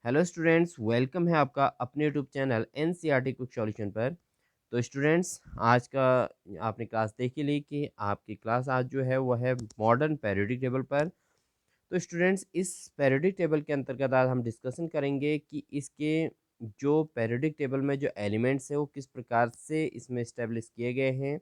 Hello students, welcome है आपका अपने YouTube channel NCERT quick solution पर। तो स्टूडेंट्स, आज का आपने क्लास देख ही ली कि आपकी क्लास आज जो है वो है मॉडर्न पीरियोडिक टेबल पर। तो स्टूडेंट्स, इस पीरियोडिक टेबल के अंतर्गत आज हम डिस्कशन करेंगे कि इसके जो पीरियोडिक टेबल में जो एलिमेंट्स हैं वो किस प्रकार से इसमें इस्टेब्लिश किए गए हैं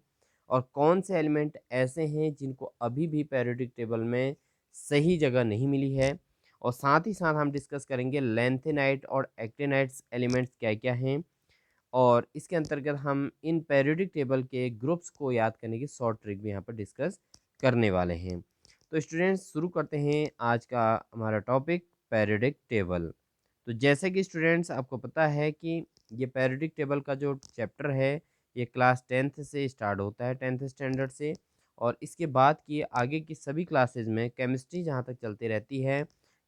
और कौन से एलिमेंट ऐसे हैं जिनको अभी भी पीरियोडिक टेबल में सही जगह नहीं मिली है। और साथ ही साथ हम डिस्कस करेंगे लेंथेनाइट और एक्टिनाइट्स एलिमेंट्स क्या क्या हैं, और इसके अंतर्गत हम इन पीरियोडिक टेबल के ग्रुप्स को याद करने की शॉर्ट ट्रिक भी यहाँ पर डिस्कस करने वाले हैं। तो स्टूडेंट्स, शुरू करते हैं आज का हमारा टॉपिक पीरियोडिक टेबल। तो जैसे कि स्टूडेंट्स आपको पता है कि ये पीरियोडिक टेबल का जो चैप्टर है ये क्लास 10th से स्टार्ट होता है, 10th स्टैंडर्ड से। और इसके बाद की आगे की सभी क्लासेज में केमिस्ट्री जहाँ तक चलती रहती है,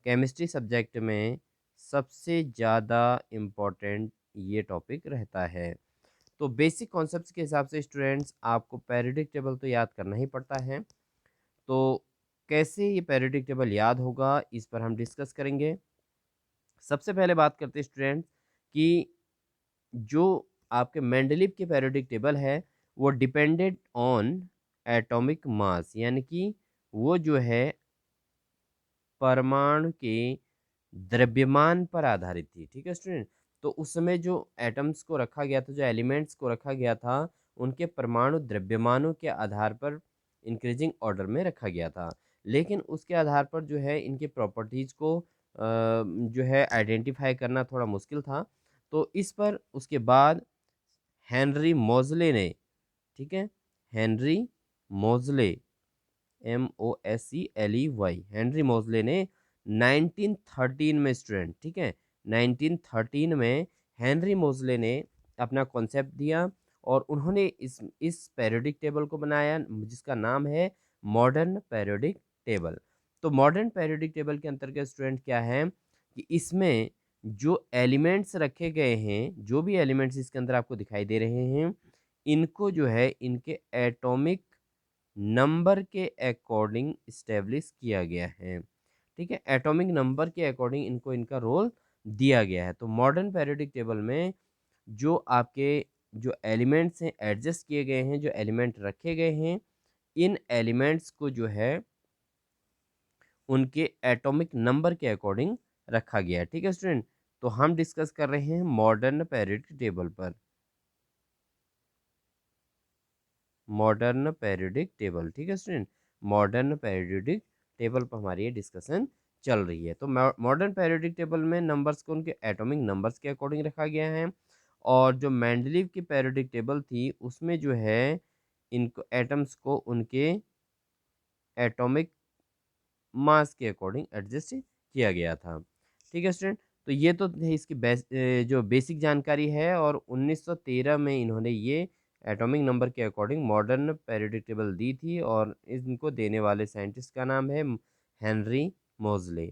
केमिस्ट्री सब्जेक्ट में सबसे ज़्यादा इम्पोर्टेंट ये टॉपिक रहता है। तो बेसिक कॉन्सेप्ट्स के हिसाब से स्टूडेंट्स आपको पीरियोडिक टेबल तो याद करना ही पड़ता है। तो कैसे ये पीरियोडिक टेबल याद होगा, इस पर हम डिस्कस करेंगे। सबसे पहले बात करते हैं स्टूडेंट कि जो आपके मेंडलीव की पीरियोडिक टेबल है वो डिपेंडेड ऑन एटॉमिक मास, यानी कि वो जो है परमाणु के द्रव्यमान पर आधारित थी। ठीक है स्टूडेंट, तो उस समय जो एटम्स को रखा गया था, जो एलिमेंट्स को रखा गया था, उनके परमाणु द्रव्यमानों के आधार पर इंक्रीजिंग ऑर्डर में रखा गया था। लेकिन उसके आधार पर जो है इनके प्रॉपर्टीज़ को जो है आइडेंटिफाई करना थोड़ा मुश्किल था। तो इस पर उसके बाद हेनरी मोज़ले ने, ठीक है, हेनरी मोज़ले, MOSELEY, हेनरी मोज़ले ने 1913 में स्टूडेंट, ठीक है, 1913 में हेनरी मोज़ले ने अपना कॉन्सेप्ट दिया और उन्होंने इस पीरियोडिक टेबल को बनाया जिसका नाम है मॉडर्न पीरियोडिक टेबल। तो मॉडर्न पीरियोडिक टेबल के अंतर्गत स्टूडेंट क्या है कि इसमें जो एलिमेंट्स रखे गए हैं, जो भी एलिमेंट्स इसके अंदर आपको दिखाई दे रहे हैं, इनको जो है इनके एटॉमिक नंबर के अकॉर्डिंग इस्टेब्लिश किया गया है। ठीक है, एटॉमिक नंबर के अकॉर्डिंग इनको इनका रोल दिया गया है। तो मॉडर्न पीरियोडिक टेबल में जो आपके जो एलिमेंट्स हैं एडजस्ट किए गए हैं, जो एलिमेंट रखे गए हैं, इन एलिमेंट्स को जो है उनके एटॉमिक नंबर के अकॉर्डिंग रखा गया है। ठीक है स्टूडेंट, तो हम डिस्कस कर रहे हैं मॉडर्न पीरियोडिक टेबल पर। मॉडर्न पीरियोडिक टेबल, ठीक है स्टूडेंट, मॉडर्न पीरियोडिक टेबल पर हमारी ये डिस्कशन चल रही है। तो मॉडर्न पीरियोडिक टेबल में नंबर्स को उनके एटॉमिक नंबर्स के अकॉर्डिंग रखा गया है। और जो मेंडलीव की पीरियोडिक टेबल थी उसमें जो है इनको एटम्स को उनके एटॉमिक मास के अकॉर्डिंग एडजस्ट किया गया था। ठीक है स्टूडेंट, तो ये तो है इसकी जो बेसिक जानकारी है। और 1913 में इन्होंने ये एटॉमिक नंबर के अकॉर्डिंग मॉडर्न पीरियोडिक टेबल दी थी और इनको देने वाले साइंटिस्ट का नाम है हेनरी मोज़ले।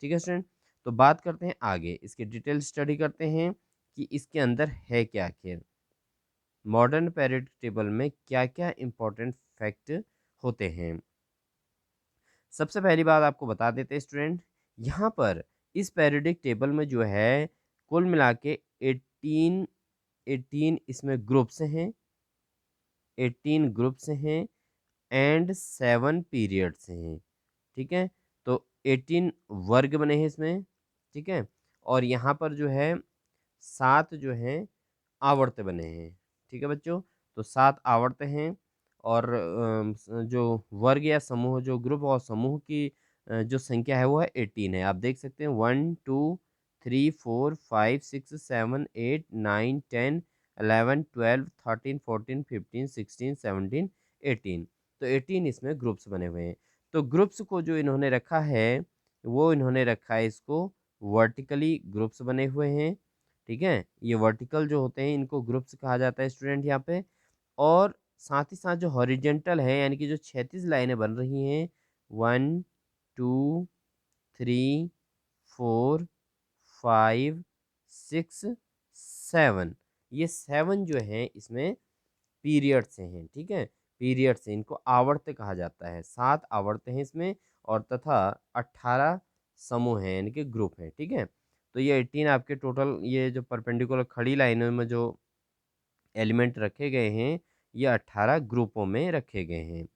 ठीक है स्टूडेंट, तो बात करते हैं आगे, इसकी डिटेल स्टडी करते हैं कि इसके अंदर है क्या आखिर, मॉडर्न पीरियोडिक टेबल में क्या क्या इंपॉर्टेंट फैक्ट होते हैं। सबसे पहली बात आपको बता देते हैं स्टूडेंट, यहाँ पर इस पीरियोडिक टेबल में जो है कुल मिला के 18 इसमें ग्रुप्स हैं, 18 ग्रुप्स हैं एंड 7 पीरियड्स हैं। ठीक है, तो 18 वर्ग बने हैं इसमें। ठीक है, और यहाँ पर जो है 7 जो हैं आवर्त बने हैं। ठीक है बच्चों, तो 7 आवर्त हैं। और जो वर्ग या समूह, जो ग्रुप और समूह की जो संख्या है वो है 18 है। आप देख सकते हैं 1 2 3 4 5 6 7 8 9 10 11 12 13 14 15 16 17 18। तो 18 इसमें ग्रुप्स बने हुए हैं। तो ग्रुप्स को जो इन्होंने रखा है वो इन्होंने रखा है इसको वर्टिकली ग्रुप्स बने हुए हैं। ठीक है, ये वर्टिकल जो होते हैं इनको ग्रुप्स कहा जाता है स्टूडेंट यहाँ पे। और साथ ही साथ जो हॉरिजेंटल है, यानी कि जो क्षैतिज लाइनें बन रही हैं, 1 2 3 4 5 6 7, ये 7 जो हैं इसमें पीरियड से हैं। ठीक है, पीरियड से, इनको आवर्त कहा जाता है। 7 आवर्त हैं इसमें और तथा 18 समूह हैं, यानी कि ग्रुप हैं। ठीक है, तो ये 18 आपके टोटल ये जो परपेंडिकुलर खड़ी लाइनों में जो एलिमेंट रखे गए हैं, ये 18 ग्रुपों में रखे गए हैं।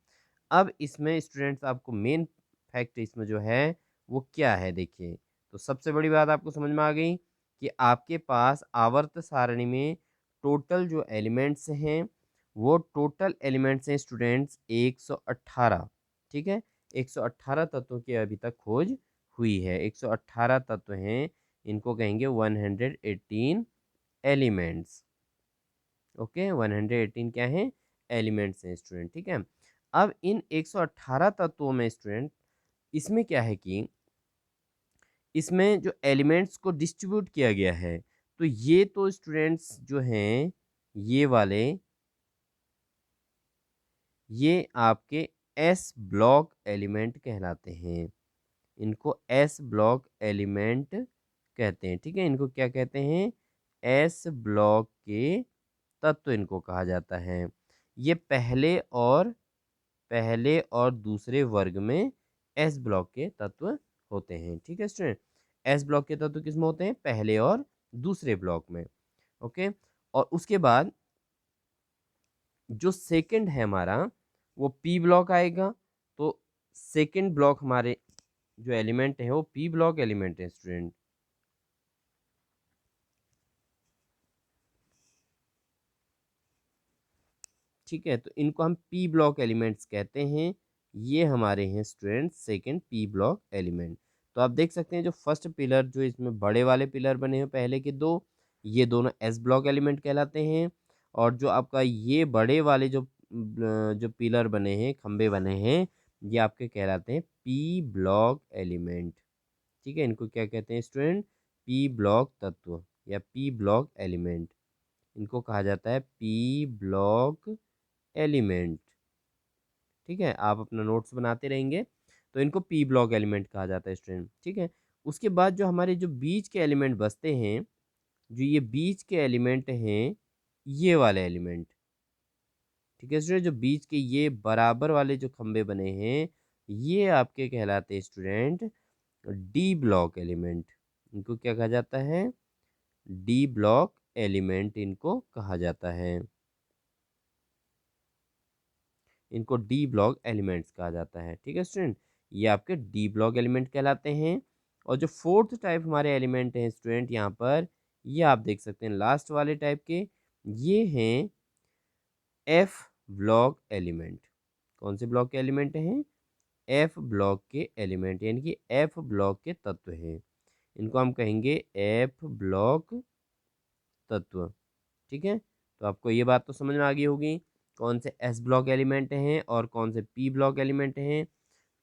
अब इसमें स्टूडेंट्स आपको मेन फैक्ट इसमें जो है वो क्या है देखिए। तो सबसे बड़ी बात आपको समझ में आ गई कि आपके पास आवर्त सारणी में टोटल जो एलिमेंट्स हैं वो टोटल एलिमेंट्स हैं स्टूडेंट्स 118। ठीक है, 118 तत्वों की अभी तक खोज हुई है। 118 तत्व हैं, इनको कहेंगे 118 एलिमेंट्स। ओके, 118 क्या है, एलिमेंट्स हैं स्टूडेंट। ठीक है, अब इन 118 तत्वों में स्टूडेंट इसमें क्या है कि इसमें जो एलिमेंट्स को डिस्ट्रीब्यूट किया गया है, तो ये तो स्टूडेंट्स जो हैं ये वाले, ये आपके एस ब्लॉक एलिमेंट कहलाते हैं। इनको एस ब्लॉक एलिमेंट कहते हैं। ठीक है, इनको क्या कहते हैं, एस ब्लॉक के तत्व इनको कहा जाता है। ये पहले और दूसरे वर्ग में एस ब्लॉक के तत्व होते हैं। ठीक है स्टूडेंट, एस ब्लॉक के तत्व किस में होते हैं, पहले और दूसरे ब्लॉक में। ओके, और उसके बाद जो सेकंड है हमारा वो पी ब्लॉक आएगा। तो सेकंड ब्लॉक हमारे जो एलिमेंट है वो पी ब्लॉक एलिमेंट है स्टूडेंट। ठीक है, तो इनको हम पी ब्लॉक एलिमेंट्स कहते हैं। ये हमारे हैं student second P block element. तो आप देख सकते हैं जो फर्स्ट पिलर जो इसमें बड़े वाले पिलर बने हैं पहले के दो, ये दोनों एस ब्लॉक एलिमेंट कहलाते हैं। और जो आपका ये बड़े वाले जो पिलर बने हैं, खंबे बने हैं, ये आपके कहलाते हैं पी ब्लॉक एलिमेंट। ठीक है, इनको क्या कहते हैं स्टूडेंट, पी ब्लॉक तत्व या पी ब्लॉक एलिमेंट। इनको कहा जाता है पी ब्लॉक एलिमेंट। ठीक है, आप अपना नोट्स बनाते रहेंगे तो इनको पी ब्लॉक एलिमेंट कहा जाता है स्टूडेंट। ठीक है, उसके बाद जो हमारे जो बीच के एलिमेंट बचते हैं, जो ये बीच के एलिमेंट हैं, ये वाले एलिमेंट। ठीक है स्टूडेंट, जो बीच के ये बराबर वाले जो खंबे बने हैं, ये आपके कहलाते हैं स्टूडेंट डी ब्लॉक एलिमेंट। इनको क्या कहा जाता है, डी ब्लॉक एलिमेंट इनको कहा जाता है। इनको डी ब्लॉक एलिमेंट्स कहा जाता है। ठीक है स्टूडेंट, ये आपके डी ब्लॉक एलिमेंट कहलाते हैं। और जो फोर्थ टाइप हमारे एलिमेंट हैं स्टूडेंट यहाँ पर, ये आप देख सकते हैं लास्ट वाले टाइप के, ये हैं एफ ब्लॉक एलिमेंट। कौन से ब्लॉक के एलिमेंट हैं, एफ ब्लॉक के एलिमेंट, यानी कि एफ ब्लॉक के तत्व हैं। इनको हम कहेंगे एफ ब्लॉक तत्व। ठीक है, तो आपको ये बात तो समझ में आ गई होगी कौन से एस ब्लॉक एलिमेंट हैं और कौन से पी ब्लॉक एलिमेंट हैं,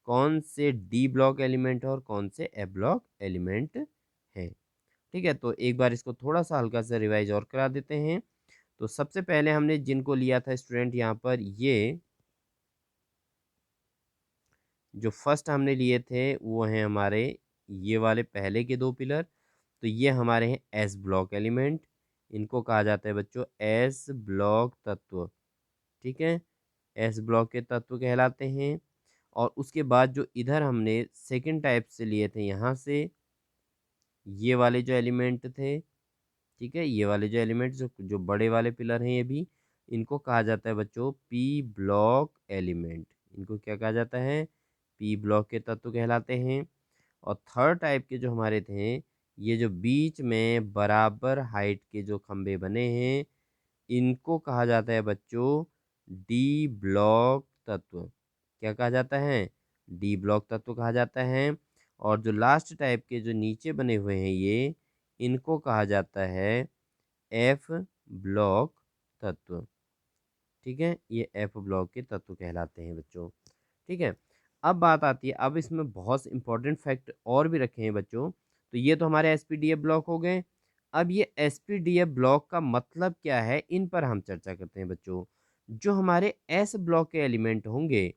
कौन से डी ब्लॉक एलिमेंट और कौन से ए ब्लॉक एलिमेंट हैं। ठीक है, तो एक बार इसको थोड़ा सा हल्का सा रिवाइज और करा देते हैं। तो सबसे पहले हमने जिनको लिया था स्टूडेंट यहाँ पर, ये जो फर्स्ट हमने लिए थे वो हैं हमारे ये वाले पहले के दो पिलर। तो ये हमारे हैं एस ब्लॉक एलिमेंट। इनको कहा जाता है बच्चों एस ब्लॉक तत्व। ठीक है, एस ब्लॉक के तत्व कहलाते हैं। और उसके बाद जो इधर हमने सेकंड टाइप से लिए थे, यहाँ से ये वाले जो एलिमेंट थे, ठीक है, ये वाले जो एलिमेंट जो जो बड़े वाले पिलर हैं, ये भी इनको कहा जाता है बच्चों पी ब्लॉक एलिमेंट। इनको क्या कहा जाता है, पी ब्लॉक के तत्व कहलाते हैं। और थर्ड टाइप के जो हमारे थे, ये जो बीच में बराबर हाइट के जो खंबे बने हैं, इनको कहा जाता है बच्चों डी ब्लॉक तत्व। क्या कहा जाता है, डी ब्लॉक तत्व कहा जाता है। और जो लास्ट टाइप के जो नीचे बने हुए हैं, ये इनको कहा जाता है एफ ब्लॉक तत्व। ठीक है, ये एफ ब्लॉक के तत्व कहलाते हैं बच्चों। ठीक है, अब बात आती है, अब इसमें बहुत इंपॉर्टेंट फैक्ट और भी रखे हैं बच्चों। तो ये तो हमारे एसपीडीएफ ब्लॉक हो गए। अब ये एसपीडीएफ ब्लॉक का मतलब क्या है, इन पर हम चर्चा करते हैं बच्चों। जो हमारे एस ब्लॉक के एलिमेंट होंगे,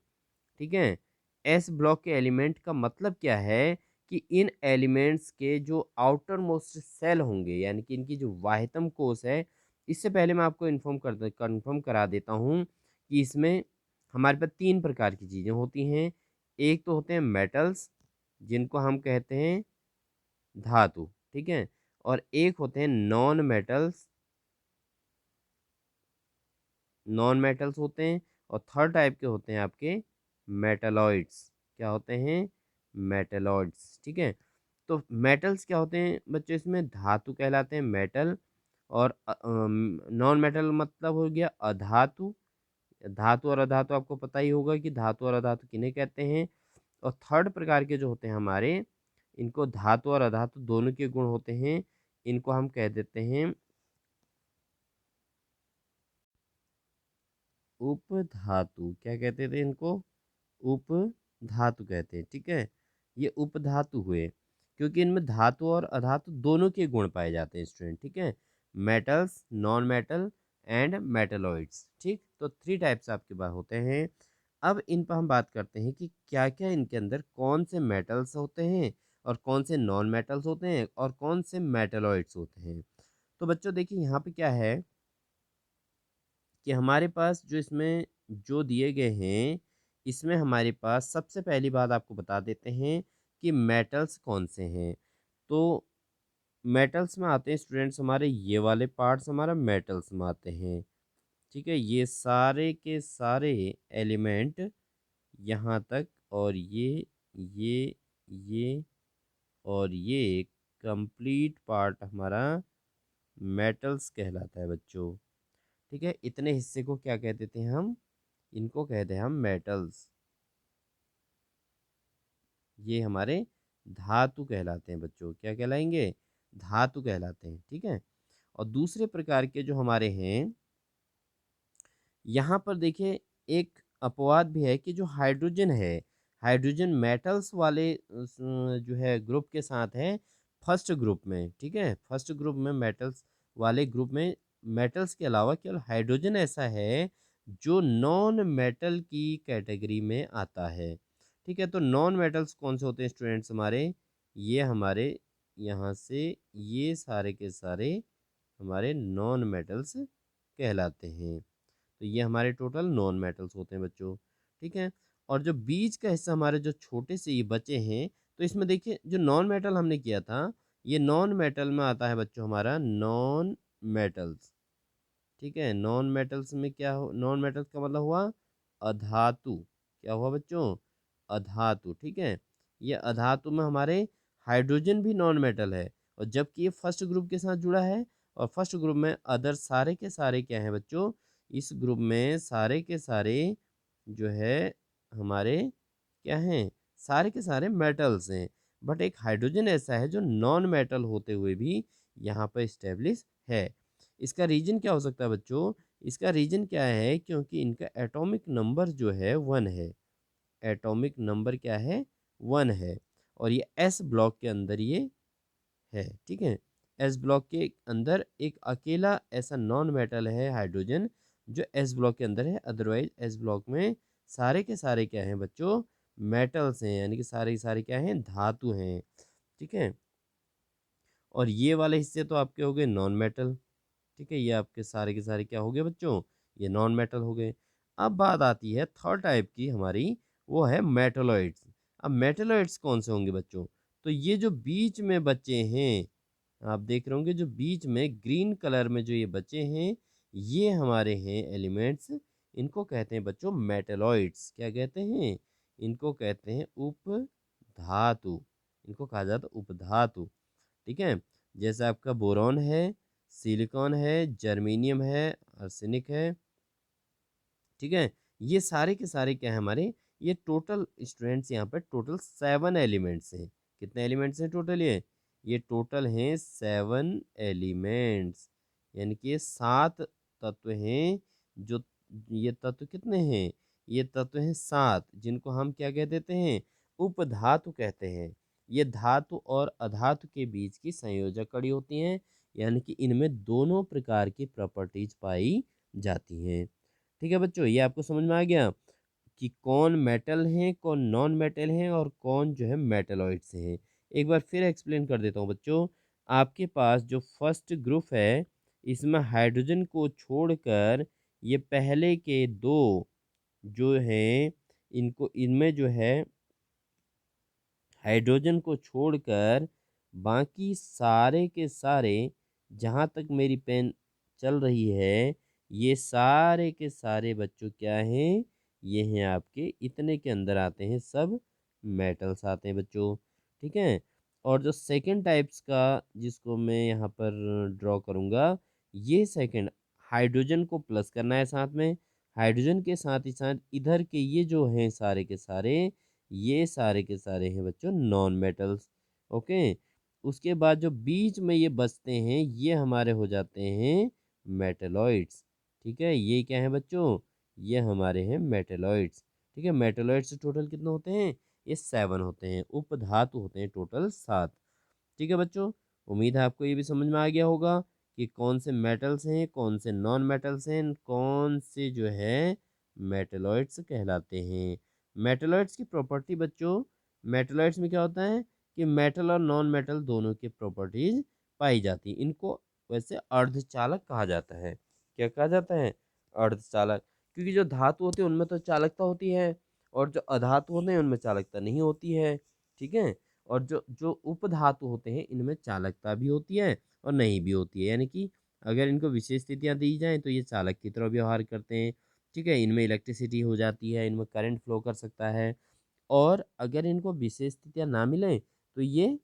ठीक है, एस ब्लॉक के एलिमेंट का मतलब क्या है कि इन एलिमेंट्स के जो आउटर मोस्ट सेल होंगे, यानी कि इनकी जो बाह्यतम कोश है, इससे पहले मैं आपको कन्फर्म करा देता हूँ कि इसमें हमारे पास तीन प्रकार की चीज़ें होती हैं। एक तो होते हैं मेटल्स, जिनको हम कहते हैं धातु। ठीक है। और एक होते हैं नॉन मेटल्स, नॉन मेटल्स होते हैं। और थर्ड टाइप के होते हैं आपके मेटलॉइड्स। क्या होते हैं? मेटलॉइड्स, ठीक है। तो मेटल्स क्या होते हैं बच्चों? इसमें धातु कहलाते हैं मेटल। और नॉन मेटल मतलब हो गया अधातु। धातु और अधातु आपको पता ही होगा कि धातु और अधातु किन्हें कहते हैं। और थर्ड प्रकार के जो होते हैं हमारे, इनको धातु और अधातु दोनों के गुण होते हैं, इनको हम कह देते हैं उपधातु। क्या कहते थे इनको? उपधातु कहते हैं, ठीक है। ये उपधातु हुए क्योंकि इनमें धातु और अधातु दोनों के गुण पाए जाते हैं स्टूडेंट, ठीक है। Metals, non metal and metalloids, ठीक। तो थ्री टाइप्स आपके पास होते हैं। अब इन पर हम बात करते हैं कि क्या क्या इनके अंदर कौन से मेटल्स होते हैं और कौन से नॉन मेटल्स होते हैं और कौन से मेटलॉइड्स होते हैं। तो बच्चों देखिए यहाँ पे क्या है कि हमारे पास जो इसमें जो दिए गए हैं, इसमें हमारे पास सबसे पहली बात आपको बता देते हैं कि मेटल्स कौन से हैं। तो मेटल्स में आते हैं स्टूडेंट्स हमारे ये वाले पार्ट्स, हमारा मेटल्स में आते हैं, ठीक है। ये सारे के सारे एलिमेंट यहाँ तक, और ये ये और ये कंप्लीट पार्ट हमारा मेटल्स कहलाता है बच्चों, ठीक है। इतने हिस्से को क्या कह देते हैं हम? इनको कहते हैं हम मेटल्स। ये हमारे धातु कहलाते हैं बच्चों। क्या कहलाएंगे? धातु कहलाते हैं, ठीक है। और दूसरे प्रकार के जो हमारे हैं, यहाँ पर देखिए एक अपवाद भी है कि जो हाइड्रोजन है, हाइड्रोजन मेटल्स वाले जो है ग्रुप के साथ है फर्स्ट ग्रुप में, ठीक है। फर्स्ट ग्रुप में मेटल्स वाले ग्रुप में मेटल्स के अलावा केवल हाइड्रोजन ऐसा है जो नॉन मेटल की कैटेगरी में आता है, ठीक है। तो नॉन मेटल्स कौन से होते हैं स्टूडेंट्स हमारे? ये हमारे यहाँ से ये सारे के सारे हमारे नॉन मेटल्स कहलाते हैं। तो ये हमारे टोटल नॉन मेटल्स होते हैं बच्चों, ठीक है। और जो बीच का हिस्सा हमारे जो छोटे से ये बचे हैं, तो इसमें देखिए जो नॉन मेटल हमने किया था, ये नॉन मेटल में आता है बच्चों हमारा नॉन मेटल्स, ठीक है। नॉन मेटल्स में क्या हो? नॉन मेटल्स का मतलब हुआ अधातु। क्या हुआ बच्चों? अधातु, ठीक है। ये अधातु में हमारे हाइड्रोजन भी नॉन मेटल है, और जबकि ये फर्स्ट ग्रुप के साथ जुड़ा है। और फर्स्ट ग्रुप में अदर सारे के सारे क्या हैं बच्चों? इस ग्रुप में सारे के सारे जो है हमारे क्या हैं? सारे के सारे मेटल्स हैं। बट एक हाइड्रोजन ऐसा है जो नॉन मेटल होते हुए भी यहाँ पर इस्टेब्लिश है। इसका रीजन क्या हो सकता है बच्चों? इसका रीजन क्या है? क्योंकि इनका एटॉमिक नंबर जो है 1 है। एटॉमिक नंबर क्या है? 1 है। और ये एस ब्लॉक के अंदर ये है, ठीक है। एस ब्लॉक के अंदर एक अकेला ऐसा नॉन मेटल है हाइड्रोजन जो एस ब्लॉक के अंदर है। अदरवाइज एस ब्लॉक में सारे के सारे क्या हैं बच्चों? मेटल्स हैं, यानी कि सारे के सारे क्या हैं? धातु हैं, ठीक है। और ये वाले हिस्से तो आपके हो गए नॉन मेटल, ठीक है। ये आपके सारे के सारे क्या हो गए बच्चों? ये नॉन मेटल हो गए। अब बात आती है थर्ड टाइप की हमारी, वो है मेटलॉइड्स। अब मेटलॉइड्स कौन से होंगे बच्चों? तो ये जो बीच में बचे हैं, आप देख रहे होंगे जो बीच में ग्रीन कलर में जो ये बचे हैं, ये हमारे हैं एलिमेंट्स। इनको कहते हैं बच्चों मेटलॉइड्स। क्या कहते हैं? इनको कहते हैं उपधातु। इनको कहा जाता है उपधातु, ठीक है। जैसे आपका बोरॉन है, सिलिकॉन है, जर्मेनियम है, आर्सेनिक है, ठीक है। ये सारे के सारे क्या है हमारे? ये टोटल स्टूडेंट्स यहाँ पर टोटल 7 एलिमेंट्स हैं। कितने एलिमेंट्स हैं टोटल? ये टोटल हैं 7 एलिमेंट्स, यानी कि ये 7 तत्व हैं। जो ये तत्व कितने हैं? ये तत्व हैं 7, जिनको हम क्या कह देते हैं? उपधातु कहते हैं। ये धातु और अधातु के बीच की संयोजक कड़ी होती हैं, यानी कि इनमें दोनों प्रकार की प्रॉपर्टीज पाई जाती हैं, ठीक है बच्चों। ये आपको समझ में आ गया कि कौन मेटल हैं, कौन नॉन मेटल हैं, और कौन जो है मेटलॉइड्स हैं। एक बार फिर एक्सप्लेन कर देता हूँ बच्चों। आपके पास जो फर्स्ट ग्रुप है, इसमें हाइड्रोजन को छोड़कर ये पहले के दो जो हैं, इनको इनमें जो है हाइड्रोजन को छोड़कर बाकी सारे के सारे जहाँ तक मेरी पेन चल रही है, ये सारे के सारे बच्चों क्या हैं, ये हैं आपके इतने के अंदर आते हैं, सब मेटल्स आते हैं बच्चों। ठीक है। और जो सेकंड टाइप्स का जिसको मैं यहाँ पर ड्रॉ करूँगा, ये सेकंड हाइड्रोजन को प्लस करना है साथ में, हाइड्रोजन के साथ ही साथ इधर के ये जो हैं सारे के सारे, ये सारे के सारे हैं बच्चों नॉन मेटल्स। ओके। उसके बाद जो बीच में ये बचते हैं, ये हमारे हो जाते हैं मेटेलॉइड्स। ठीक है, ये क्या है बच्चों, ये हमारे हैं मेटेलॉइड्स। ठीक है, मेटेलॉइड्स टोटल कितने होते हैं, ये 7 होते हैं। उपधातु होते हैं टोटल 7। ठीक है बच्चों, उम्मीद है आपको ये भी समझ में आ गया होगा कि कौन से मेटल्स हैं, कौन से नॉन मेटल्स हैं, कौन से जो है मेटेलॉइड्स कहलाते हैं। मेटेलॉइड्स की प्रॉपर्टी बच्चों, मेटेलॉइड्स में क्या होता है कि मेटल और नॉन मेटल दोनों की प्रॉपर्टीज पाई जाती हैं। इनको वैसे अर्धचालक कहा जाता है। क्या कहा जाता है, अर्धचालक। क्योंकि जो धातु होते हैं उनमें तो चालकता होती है, और जो अधातु होते हैं उनमें चालकता नहीं होती है। ठीक है। और जो जो उपधातु होते हैं इनमें चालकता भी होती है और नहीं भी होती है, यानी कि अगर इनको विशेष स्थितियाँ दी जाएँ तो ये चालक की तरह व्यवहार करते हैं। ठीक है, इनमें इलेक्ट्रिसिटी हो जाती है, इनमें करंट फ्लो कर सकता है। और अगर इनको विशेष स्थितियाँ ना मिलें तो ये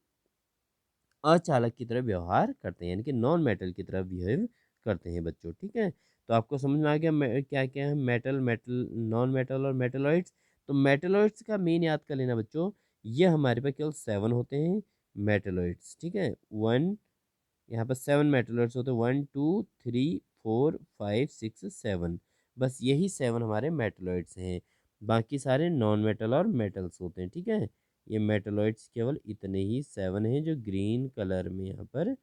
अचालक की तरह व्यवहार करते हैं, यानी कि नॉन मेटल की तरह बिहेव करते हैं बच्चों। ठीक है, तो आपको समझ में आ गया क्या क्या है मेटल, मेटल, नॉन मेटल और मेटलॉइड्स। तो मेटलॉइड्स का मेन याद कर लेना बच्चों, ये हमारे पास केवल 7 होते हैं मेटलॉइड्स। ठीक है, वन, यहाँ पर 7 मेटलॉइड्स होते हैं, 1 2 3 4 5 6 7, बस यही 7 हमारे मेटलॉइड्स हैं। बाकी सारे नॉन मेटल और मेटल्स होते हैं। ठीक है, ये मेटलॉइड्स केवल इतने ही 7 हैं जो ग्रीन कलर में यहाँ पर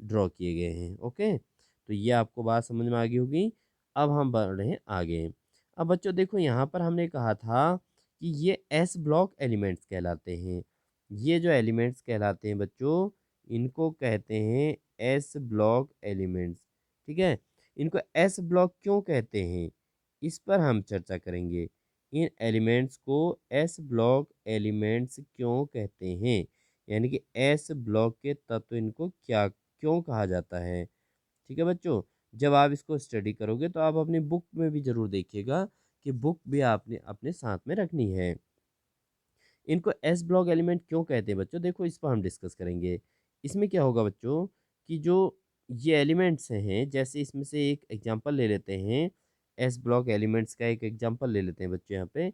ड्रॉ किए गए हैं। ओके, तो ये आपको बात समझ में आ गई होगी। अब हम बढ़ रहे हैं आगे। अब बच्चों देखो, यहाँ पर हमने कहा था कि ये एस ब्लॉक एलिमेंट्स कहलाते हैं। ये जो एलिमेंट्स कहलाते हैं बच्चों, इनको कहते हैं एस ब्लॉक एलिमेंट्स। ठीक है, इनको एस ब्लॉक क्यों कहते हैं, इस पर हम चर्चा करेंगे। इन एलिमेंट्स को एस ब्लॉक एलिमेंट्स क्यों कहते हैं, यानी कि एस ब्लॉक के तत्व इनको क्या क्यों कहा जाता है। ठीक है बच्चों, जब आप इसको स्टडी करोगे तो आप अपनी बुक में भी ज़रूर देखिएगा कि बुक भी आपने अपने साथ में रखनी है। इनको एस ब्लॉक एलिमेंट क्यों कहते हैं बच्चों, देखो इस पर हम डिस्कस करेंगे। इसमें क्या होगा बच्चों कि जो ये एलिमेंट्स हैं, जैसे इसमें से एक एग्जांपल ले लेते हैं, एस ब्लॉक एलिमेंट्स का एक एग्जांपल ले लेते हैं बच्चों यहाँ पे,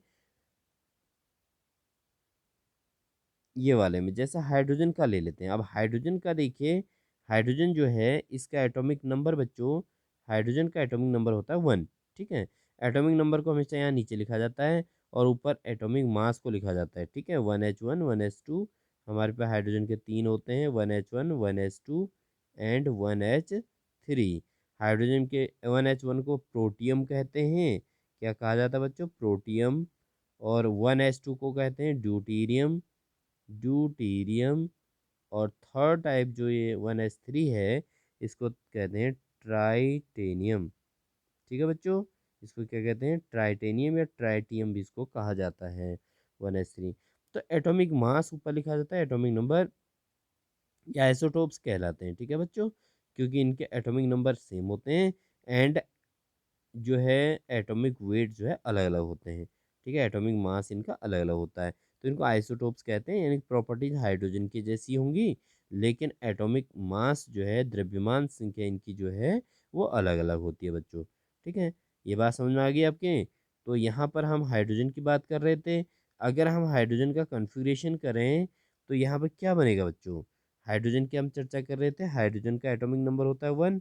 ये वाले में जैसे हाइड्रोजन का ले लेते हैं। अब हाइड्रोजन का देखिए, हाइड्रोजन जो है इसका एटॉमिक नंबर बच्चों, हाइड्रोजन का एटॉमिक नंबर होता है 1। ठीक है, एटॉमिक नंबर को हमेशा यहाँ नीचे लिखा जाता है और ऊपर एटॉमिक मास को लिखा जाता है। ठीक है, 1H1 1H2, हमारे पास हाइड्रोजन के 3 होते हैं, 1H1 1H2 and 1H3। Hydrogen के 1H1 को प्रोटियम कहते हैं। क्या कहा जाता है बच्चों, प्रोटियम। और 1H2 को कहते हैं ड्यूटीरियम, ड्यूटीरियम। और थर्ड टाइप जो ये 1H3 है, इसको कहते हैं ट्राइटेनियम। ठीक है बच्चों, इसको क्या कहते हैं, ट्राइटेनियम या ट्राइटियम भी इसको कहा जाता है 1H3। तो एटॉमिक मास ऊपर लिखा जाता है, एटॉमिक नंबर या आइसोटोप्स कहलाते हैं। ठीक है बच्चों, क्योंकि इनके एटॉमिक नंबर सेम होते हैं एंड जो है एटॉमिक वेट जो है अलग अलग होते हैं। ठीक है, एटॉमिक मास इनका अलग अलग होता है, तो इनको आइसोटोप्स कहते हैं, यानी प्रॉपर्टीज हाइड्रोजन की जैसी होंगी, लेकिन एटॉमिक मास जो है, द्रव्यमान संख्या इनकी जो है वो अलग अलग होती है बच्चों। ठीक है, ये बात समझ में आ गई आपके। तो यहाँ पर हम हाइड्रोजन की बात कर रहे थे। अगर हम हाइड्रोजन का कन्फिग्रेशन करें तो यहाँ पर क्या बनेगा बच्चों, हाइड्रोजन की हम चर्चा कर रहे थे, हाइड्रोजन का एटॉमिक नंबर होता है 1।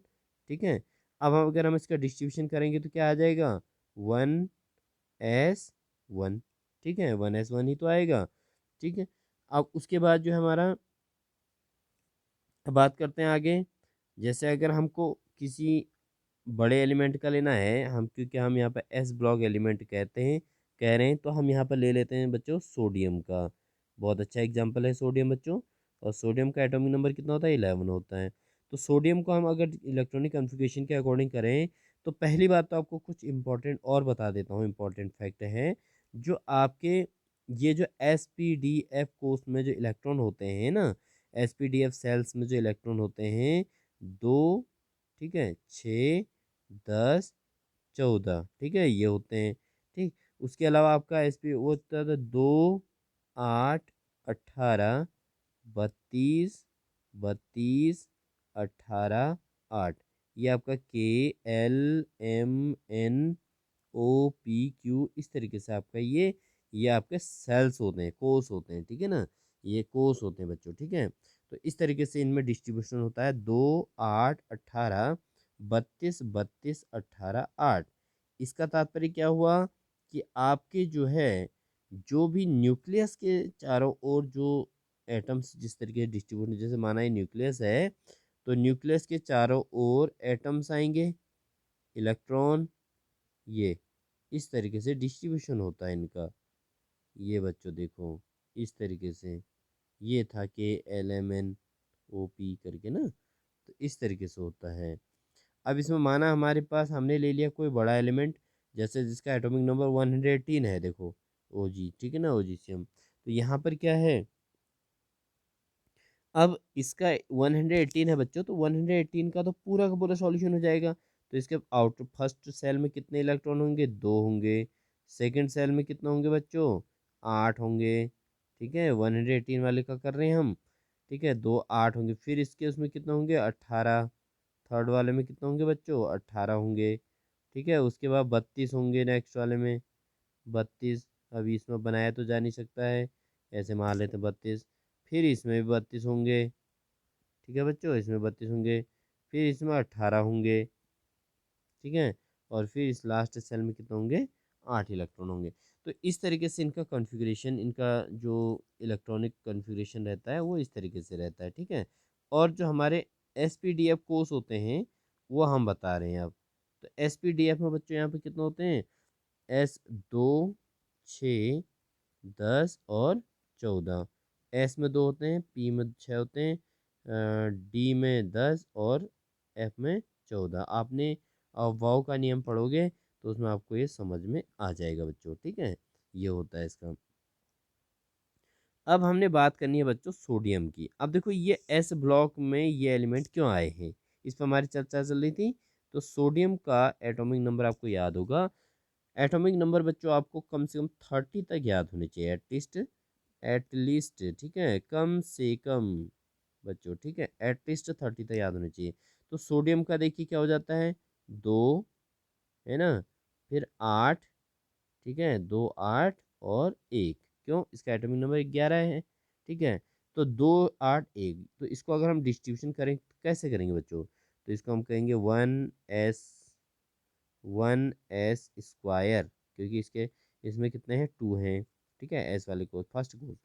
ठीक है, अब हम अगर हम इसका डिस्ट्रीब्यूशन करेंगे तो क्या आ जाएगा, 1S1। ठीक है, 1S1 ही तो आएगा। ठीक है, अब उसके बाद जो है हमारा, अब बात करते हैं आगे। जैसे अगर हमको किसी बड़े एलिमेंट का लेना है, हम क्योंकि हम यहाँ पर एस ब्लॉक एलिमेंट कहते हैं, कह रहे हैं, तो हम यहाँ पर ले लेते हैं बच्चों सोडियम का। बहुत अच्छा एग्जाम्पल है सोडियम बच्चों। और सोडियम का एटॉमिक नंबर कितना होता है, 11 होता है। तो सोडियम को हम अगर इलेक्ट्रॉनिक कन्फिग्रेशन के अकॉर्डिंग करें, तो पहली बात तो आपको कुछ इंपॉर्टेंट और बता देता हूँ, इंपॉर्टेंट फैक्ट है जो आपके ये जो SP DF कोष में जो इलेक्ट्रॉन होते हैं ना, एसपीडीएफ सेल्स में जो इलेक्ट्रॉन होते हैं 2, ठीक है, 6, 10, 14, ठीक है, ये होते हैं। ठीक, उसके अलावा आपका एसपी वो होता था 2, 8, 18, 32, 32, 18, 8। ये आपका KLMNOPQ इस तरीके से आपका ये आपके सेल्स होते हैं, कोर्स होते हैं, ठीक है ना, ये कोर्स होते हैं बच्चों, ठीक है। तो इस तरीके से इनमें डिस्ट्रीब्यूशन होता है 2, 8, 18, 32, 32, 18, 8। इसका तात्पर्य क्या हुआ कि आपके जो है जो भी न्यूक्लियस के चारों ओर जो एटम्स जिस तरीके से डिस्ट्रीब्यूट, जैसे माना ये न्यूक्लियस है तो न्यूक्लियस के चारों ओर एटम्स आएंगे, इलेक्ट्रॉन, ये इस तरीके से डिस्ट्रीब्यूशन होता है इनका। ये बच्चों देखो इस तरीके से, ये था KLMNOP करके ना, तो इस तरीके से होता है। अब इसमें माना हमारे पास हमने ले लिया कोई बड़ा एलिमेंट, जैसे जिसका एटॉमिक नंबर 118 है, देखो OG, ठीक है ना, OGCM। तो यहाँ पर क्या है, अब इसका 118 है बच्चों, तो 118 का तो पूरा का पूरा सॉल्यूशन हो जाएगा। तो इसके आउटर फर्स्ट सेल में कितने इलेक्ट्रॉन होंगे, 2 होंगे। सेकंड सेल में कितना होंगे बच्चों, 8 होंगे, ठीक है, 118 वाले का कर रहे हैं हम, ठीक है, 2 8 होंगे। फिर इसके उसमें कितना होंगे, 18। थर्ड वाले में कितना होंगे बच्चों, 18 होंगे, ठीक है। उसके बाद 32 होंगे नेक्स्ट वाले में, 32। अभी इसमें बनाया तो जा नहीं सकता है, ऐसे मान लेते हैं 32। फिर इसमें भी 32 होंगे, ठीक है बच्चों, इसमें 32 होंगे। फिर इसमें 18 होंगे, ठीक है। और फिर इस लास्ट सेल में कितने होंगे, 8 इलेक्ट्रॉन होंगे। तो इस तरीके से इनका कॉन्फ़िगरेशन, इनका जो इलेक्ट्रॉनिक कॉन्फ़िगरेशन रहता है वो इस तरीके से रहता है, ठीक है। और जो हमारे SPDF कोर्स होते हैं वो हम बता रहे हैं अब। तो SPDF में बच्चों यहाँ पे कितने होते हैं, S2, 6, 10 और 14। एस में 2 होते हैं, पी में 6 होते हैं, डी में 10 और एफ में 14। आपने वाव का नियम पढ़ोगे तो उसमें आपको ये समझ में आ जाएगा बच्चों, ठीक है। ये होता है इसका। अब हमने बात करनी है बच्चों सोडियम की। अब देखो ये एस ब्लॉक में ये एलिमेंट क्यों आए हैं, इस पर हमारी चर्चा चल रही थी। तो सोडियम का एटॉमिक नंबर आपको याद होगा। एटॉमिक नंबर बच्चों आपको कम से कम 30 तक याद होने चाहिए, एटलीस्ट, ठीक है, कम से कम बच्चों, ठीक है, एटलीस्ट 30 तक याद होने चाहिए। तो सोडियम का देखिए क्या हो जाता है, 2, है ना, फिर 8, ठीक है, 2, 8 और 1। क्यों, इसका एटॉमिक नंबर 11 है, ठीक है। तो 2, 8, 1, तो इसको अगर हम डिस्ट्रीब्यूशन करें तो कैसे करेंगे बच्चों, तो इसको हम कहेंगे 1s स्क्वायर, क्योंकि इसके इसमें कितने हैं, 2 हैं, ठीक है, एस वाले को फर्स्ट को।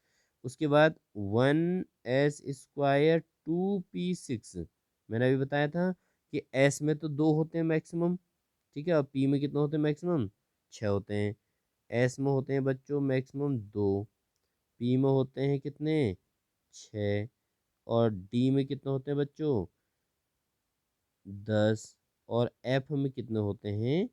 उसके बाद 1s² 2p6। मैंने अभी बताया था कि एस में तो 2 होते हैं मैक्सिमम, ठीक है, और पी में कितने होते हैं मैक्सिमम, 6 होते हैं। एस में होते हैं बच्चों मैक्सिमम 2, पी में होते हैं कितने, 6, और डी में कितने होते हैं बच्चों, 10, और एफ में कितने होते हैं,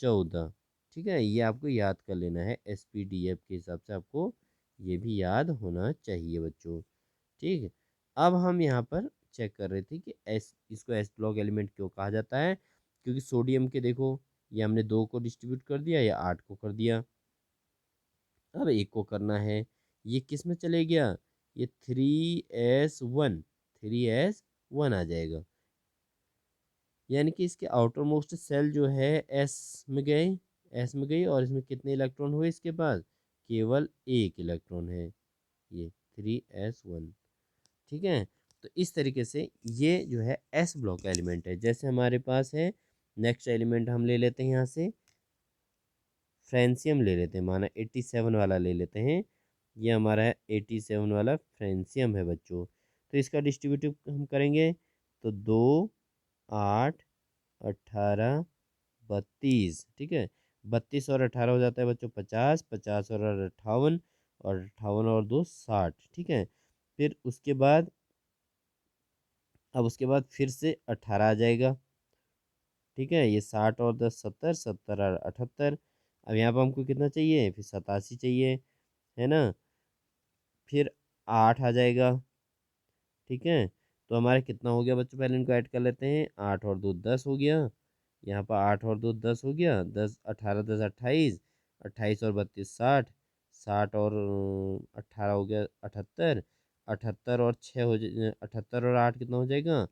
14, ठीक है। ये आपको याद कर लेना है, SPDF के हिसाब से आपको ये भी याद होना चाहिए बच्चों, ठीक है। अब हम यहाँ पर चेक कर रहे थे कि इसको एस ब्लॉक एलिमेंट क्यों कहा जाता है, क्योंकि सोडियम के देखो ये हमने 2 को डिस्ट्रीब्यूट कर दिया या 8 को कर दिया, अब 1 को करना है। ये किस में चले गया, ये 3s1, 3s1 आ जाएगा, यानी कि इसके आउटर मोस्ट सेल जो है एस में गई, और इसमें कितने इलेक्ट्रॉन हुए इसके पास, केवल 1 इलेक्ट्रॉन है, ये 3s1, ठीक है। तो इस तरीके से ये जो है एस ब्लॉक एलिमेंट है। जैसे हमारे पास है नेक्स्ट एलिमेंट, हम ले लेते हैं यहाँ से फ्रेंसियम ले लेते हैं, माना 87 वाला ले लेते हैं। ये हमारा है 87 वाला फ्रेंसियम है बच्चों। तो इसका डिस्ट्रीब्यूटिव हम करेंगे तो 2, 8, 18, 32, ठीक है, 32 और 18 हो जाता है बच्चों 50, 50 और 58, और 58 और 2 60, ठीक है। फिर उसके बाद, अब उसके बाद फिर से 18 आ जाएगा, ठीक है, ये 60 और 10 70, 70 और 78। अब यहाँ पर हमको कितना चाहिए, फिर 87 चाहिए, है ना। फिर 8 आ जाएगा, ठीक है। तो हमारा कितना हो गया बच्चों, पहले इनको ऐड कर लेते हैं। 8 और 2 10 हो गया। यहाँ पर 8 और 2 10 हो गया। 10 18 10 28, 28 और 32 60, 60 और 18 हो गया 78, 78 और 6 हो जाए, 78 और 8 कितना हो जाएगा,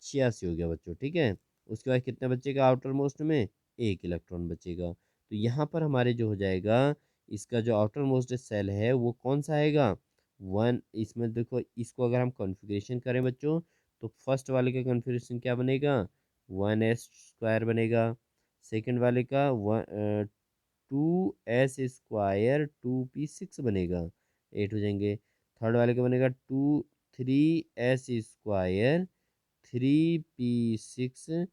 86 हो गया बच्चों। ठीक है। उसके बाद कितने बचेगा आउटर मोस्ट में, एक इलेक्ट्रॉन बचेगा। तो यहाँ पर हमारे जो हो जाएगा, इसका जो आउटर मोस्ट सेल है वो कौन सा आएगा, वन। इसमें देखो, इसको अगर हम कॉन्फ़िगरेशन करें बच्चों, तो फर्स्ट वाले का कॉन्फ़िगरेशन क्या बनेगा, 1s² बनेगा। सेकंड वाले का 2s² 2p6 बनेगा, 8 हो जाएंगे। थर्ड वाले का बनेगा 3s² 3p6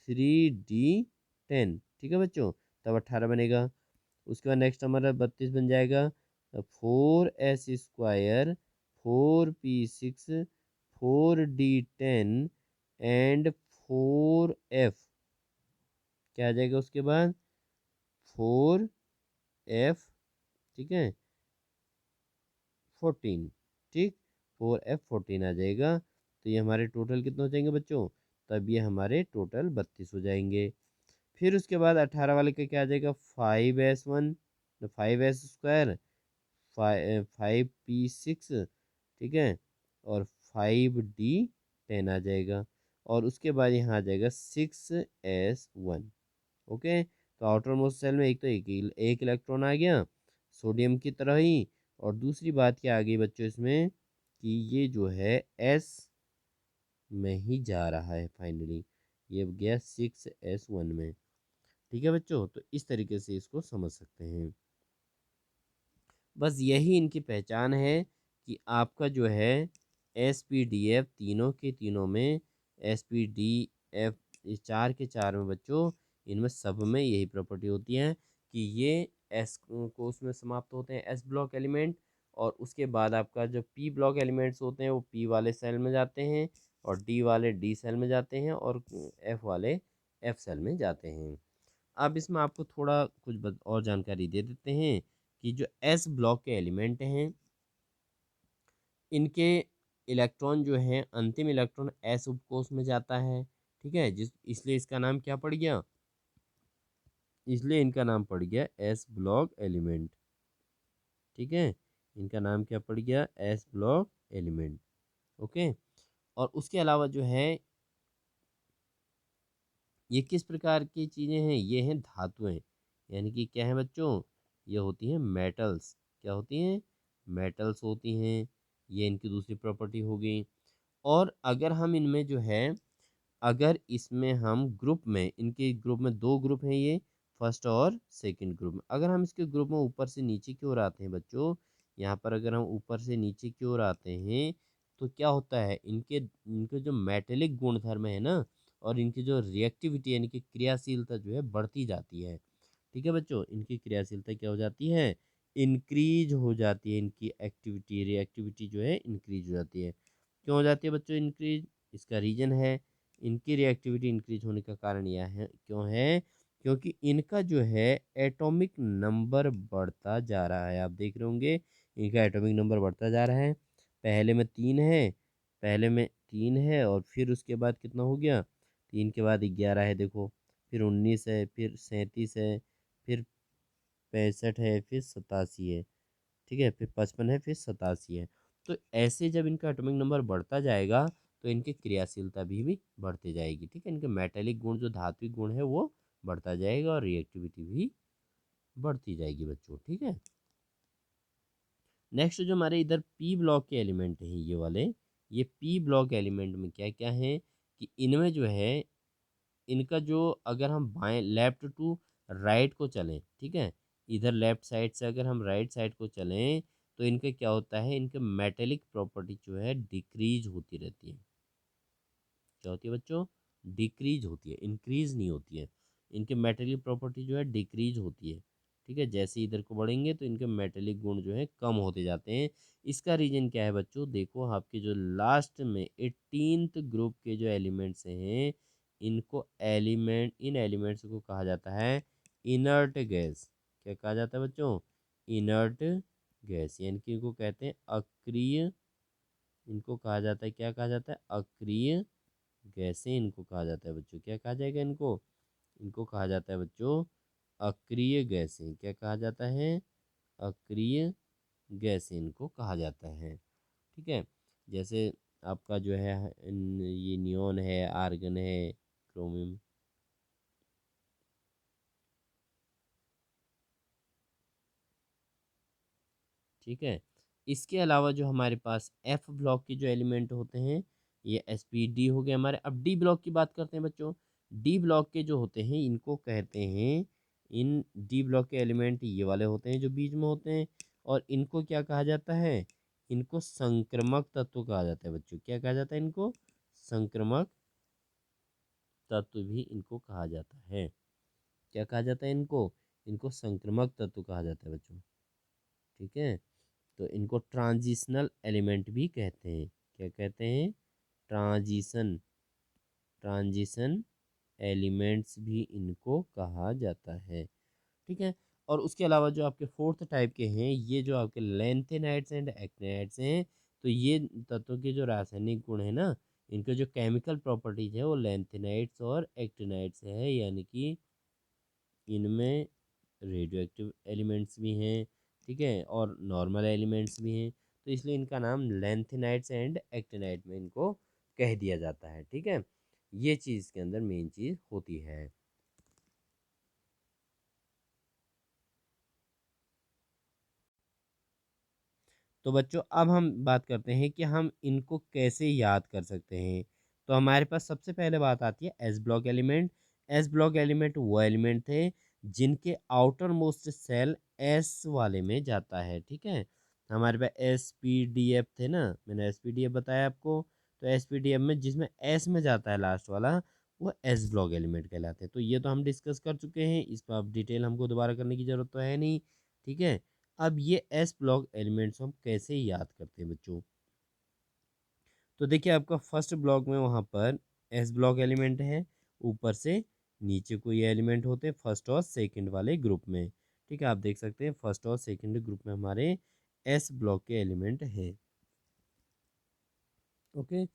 3d10। ठीक है बच्चों, तब 18 बनेगा। उसके बाद नेक्स्ट हमारा 32 बन जाएगा, 4s² 4p6 4d10 and 4f। क्या आ जाएगा उसके बाद, 4f। ठीक है, 14। ठीक, 4f14 आ जाएगा। तो ये हमारे टोटल कितने हो जाएंगे बच्चों, तब ये हमारे टोटल 32 हो जाएंगे। फिर उसके बाद 18 वाले का क्या आ जाएगा, 5s1 5s² 5p6। ठीक है, और 5d10 आ जाएगा। और उसके बाद यहाँ आ जाएगा 6s1। ओके। तो आउटर मोस्ट सेल में एक तो एक इलेक्ट्रॉन आ गया सोडियम की तरह ही। और दूसरी बात क्या आ गई बच्चों इसमें, कि ये जो है एस में ही जा रहा है फाइनली, ये गया 6s1 में। ठीक है बच्चों, तो इस तरीके से इसको समझ सकते हैं। बस यही इनकी पहचान है कि आपका जो है SPDF तीनों के तीनों में, SPDF ये चार के चार में बच्चों, इनमें सब में यही प्रॉपर्टी होती है कि ये एस को उसमें समाप्त होते हैं, एस ब्लॉक एलिमेंट। और उसके बाद आपका जो पी ब्लॉक एलिमेंट्स होते हैं वो पी वाले सेल में जाते हैं, और डी वाले डी सेल में जाते हैं, और एफ वाले एफ सेल में जाते हैं। अब इसमें आपको थोड़ा कुछ और जानकारी दे देते हैं कि जो एस ब्लॉक के एलिमेंट हैं, इनके इलेक्ट्रॉन जो हैं, अंतिम इलेक्ट्रॉन एस उपकोष में जाता है। ठीक है, जिस इसलिए इसका नाम क्या पड़ गया, इसलिए इनका नाम पड़ गया एस ब्लॉक एलिमेंट। ठीक है, इनका नाम क्या पड़ गया, एस ब्लॉक एलिमेंट। ओके। और उसके अलावा जो है, ये किस प्रकार की चीज़ें हैं, ये हैं धातुएं। यानी कि क्या है बच्चों, ये होती हैं मेटल्स। क्या होती हैं, मेटल्स होती हैं। ये इनकी दूसरी प्रॉपर्टी हो गई। और अगर हम इनमें जो है, अगर इसमें हम ग्रुप में, इनके ग्रुप में दो ग्रुप हैं ये, फर्स्ट और सेकंड ग्रुप में, अगर हम इसके ग्रुप में ऊपर से नीचे की ओर आते हैं बच्चों, यहाँ पर अगर हम ऊपर से नीचे की ओर आते हैं, तो क्या होता है, इनके इनके जो मेटेलिक गुणधर्म है ना, और इनकी जो रिएक्टिविटी यानी कि क्रियाशीलता जो है बढ़ती जाती है। ठीक है बच्चों, इनकी क्रियाशीलता क्या हो जाती है, इंक्रीज हो जाती है। इनकी एक्टिविटी रिएक्टिविटी जो है इंक्रीज हो जाती है। क्यों हो जाती है बच्चों इंक्रीज, इसका रीजन है, इनकी रिएक्टिविटी इंक्रीज होने का कारण यह है, क्यों है, क्योंकि इनका जो है एटॉमिक नंबर बढ़ता जा रहा है। आप देख रहे होंगे, इनका एटॉमिक नंबर बढ़ता जा रहा है। पहले में 3 है, पहले में 3 है, और फिर उसके बाद कितना हो गया, 3 के बाद 11 है देखो, फिर 19 है, फिर 37 है, फिर 65 है, फिर 87 है। ठीक है, फिर 55 है, फिर 87 है। तो ऐसे जब इनका एटॉमिक नंबर बढ़ता जाएगा, तो इनकी क्रियाशीलता भी बढ़ती जाएगी। ठीक है, इनके मेटेलिक गुण जो धात्विक गुण है वो बढ़ता जाएगा, और रिएक्टिविटी भी बढ़ती जाएगी बच्चों। ठीक है। नेक्स्ट जो हमारे इधर पी ब्लॉक के एलिमेंट हैं ये वाले, ये पी ब्लॉक एलिमेंट में क्या क्या है, कि इनमें जो है, इनका जो, अगर हम बाएं लेफ्ट टू राइट को चलें, ठीक है, इधर लेफ्ट साइड से अगर हम राइट साइड को चलें, तो इनके क्या होता है, इनके मेटेलिक प्रॉपर्टी जो है डिक्रीज होती रहती है। क्या होती है बच्चों, डिक्रीज होती है, इंक्रीज नहीं होती है। इनके मेटेलिक प्रॉपर्टी जो है डिक्रीज होती है। ठीक है, जैसे इधर को बढ़ेंगे तो इनके मेटेलिक गुण जो है कम होते जाते हैं। इसका रीजन क्या है बच्चों, देखो आपके जो लास्ट में 18th ग्रुप के जो एलिमेंट्स हैं, इनको एलिमेंट, इन एलिमेंट्स को कहा जाता है इनर्ट गैस। क्या कहा जाता है बच्चों, इनर्ट गैस, यानी कि इनको कहते हैं अक्रिय इनको कहा जाता है, क्या कहा जाता है, अक्रिय गैसें इनको कहा जाता है बच्चों। क्या कहा जाएगा इनको, इनको कहा जाता है बच्चों अक्रिय गैसें। क्या कहा जाता है, अक्रिय गैसें इनको कहा जाता है। ठीक है, जैसे आपका जो है ये नियॉन है, आर्गन है, क्रोमियम। ठीक है, इसके अलावा जो हमारे पास एफ ब्लॉक के जो एलिमेंट होते हैं, ये एस पी डी हो गए हमारे। अब डी ब्लॉक की बात करते हैं बच्चों। डी ब्लॉक के जो होते हैं इनको कहते हैं, इन डी ब्लॉक के एलिमेंट ये वाले होते हैं जो बीच में होते हैं, और इनको क्या कहा जाता है, इनको संक्रमक तत्व कहा जाता है बच्चों। क्या कहा जाता है इनको, संक्रमक तत्व भी इनको कहा जाता है। क्या कहा जाता है इनको, इनको संक्रमक तत्व कहा जाता है बच्चों। ठीक है, तो इनको ट्रांजिशनल एलिमेंट भी कहते हैं। क्या कहते हैं, ट्रांजिशन, ट्रांजिशन एलिमेंट्स भी इनको कहा जाता है। ठीक है, और उसके अलावा जो आपके फोर्थ टाइप के हैं, ये जो आपके लेंथेनाइड्स एंड एक्टिनाइड्स हैं, तो ये तत्वों के जो रासायनिक गुण है ना, इनके जो केमिकल प्रॉपर्टीज है वो लेंथेनाइड्स और एक्टिनाइड्स है, यानी कि इनमें रेडियो एक्टिव एलिमेंट्स भी हैं, ठीक है, और नॉर्मल एलिमेंट्स भी हैं, तो इसलिए इनका नाम लेंथेनाइड्स एंड एक्टिनाइड में इनको कह दिया जाता है। ठीक है, ये चीज़ के अंदर मेन चीज़ होती है। तो बच्चों अब हम बात करते हैं कि हम इनको कैसे याद कर सकते हैं। तो हमारे पास सबसे पहले बात आती है S block element. S block element वो एलिमेंट थे जिनके आउटर मोस्ट सेल एस वाले में जाता है। ठीक है, हमारे पास एस पी डी एफ थे ना, मैंने एस पी डी एफ बताया आपको। तो एस पी डी एफ में जिसमें एस में जाता है लास्ट वाला, वो एस ब्लॉक एलिमेंट कहलाते हैं। तो ये तो हम डिस्कस कर चुके हैं, इस पर अब डिटेल हमको दोबारा करने की ज़रूरत तो है नहीं। ठीक है, अब ये एस ब्लॉक एलिमेंट्स हम कैसे याद करते हैं बच्चों। तो देखिए आपका फर्स्ट ब्लॉक में वहाँ पर एस ब्लॉक एलिमेंट है, ऊपर से नीचे को ये एलिमेंट होते हैं फर्स्ट और सेकंड वाले ग्रुप में। ठीक है, आप देख सकते हैं फर्स्ट और सेकंड ग्रुप में हमारे एस ब्लॉक के एलिमेंट हैं। ओके,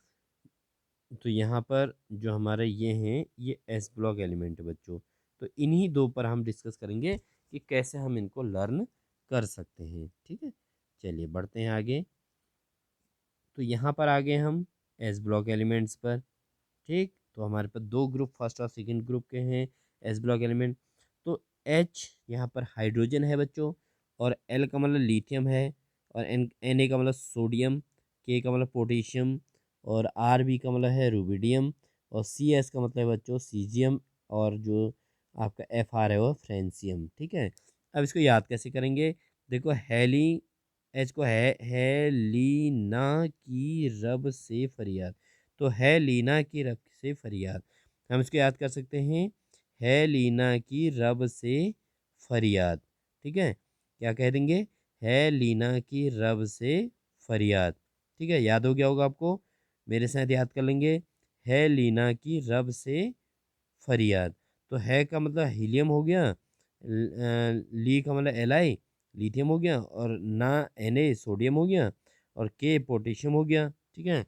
तो यहाँ पर जो हमारे ये हैं, ये एस ब्लॉक एलिमेंट है बच्चों। तो इन्हीं दो पर हम डिस्कस करेंगे कि कैसे हम इनको लर्न कर सकते हैं। ठीक है, चलिए बढ़ते हैं आगे। तो यहाँ पर आ गए हम एस ब्लॉक एलिमेंट्स पर। ठीक, तो हमारे पास दो ग्रुप फर्स्ट और सेकंड ग्रुप के हैं एस ब्लॉक एलिमेंट। तो एच यहाँ पर हाइड्रोजन है बच्चों, और एल का मतलब लिथियम है, और एन ए का मतलब सोडियम, के का मतलब पोटेशियम, और आर बी का मतलब है रुबिडियम, और सी एस का मतलब है बच्चों सीजियम, और जो आपका एफ आर है वो फ्रेंसियम। ठीक है, अब इसको याद कैसे करेंगे। देखो हेली, एच को है लीना की रब से फरियाद। तो है लीना की रब से फरियाद, हम इसको याद कर सकते हैं, है लीना की रब से फरियाद। ठीक है, क्या कह देंगे, है लीना की रब से फरियाद। ठीक है, याद हो गया होगा आपको, मेरे साथ याद कर लेंगे, है लीना की रब से फरियाद। तो है का मतलब हीलियम हो गया, ली का मतलब एल आई लिथियम हो गया, और ना एन ए सोडियम हो गया, और के पोटेशियम हो गया। ठीक है,